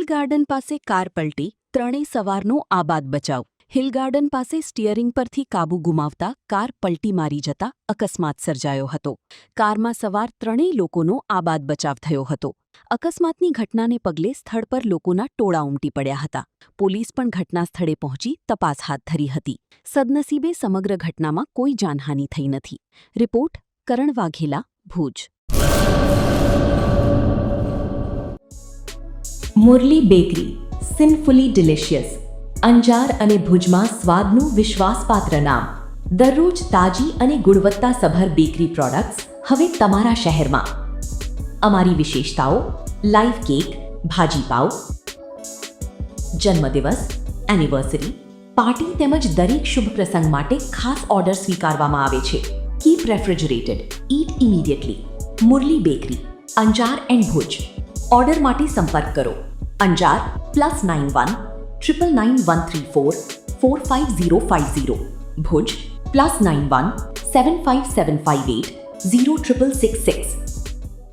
Garden પાસે car પલટી, ત્રણેય સવારનો આબાદ બચાવ. હિલ ગાર્ડન પાસે સ્ટિયરિંગ પરથી કાબૂ ગુમાવતા કાર પલટી મારી જતા અકસ્માત સર્જાયો હતો. કારમાં સવાર ત્રણેય લોકોનો આબાદ બચાવ થયો હતો. અકસ્માતની ઘટનાને પગલે સ્થળ પર લોકોના ટોળા ઉમટી પડ્યા હતા. પોલીસ પણ ઘટના સ્થળે પહોંચી તપાસ હાથ ધરી હતી. સદનસીબે સમગ્ર ઘટનામાં કોઈ જાનહાનિ થઈ નથી. Report Karan Vaghela, Bhuj. Murli bakery, sinfully delicious. Anjar અને ભુજમાં સ્વાદનું વિશ્વાસપાત્ર નામ. દરરોજ તાજી અને ગુણવત્તાસભર બેકરી પ્રોડક્ટ્સ હવે તમારા શહેરમાં. અમારી વિશેષતાઓ: લાઈવ કેક, ભાજીપાવ, જન્મદિવસ, એનિવર્સરી, પાર્ટી તેમજ દરેક શુભ પ્રસંગ માટે ખાસ ઓર્ડર સ્વીકારવામાં આવે છે. Keep refrigerated, eat immediately. Murli bakery, Anjar and Bhuj. Order માટે સંપર્ક કરો. અંજાર +91 999 134 45050. ભુજ +91 75758 0666.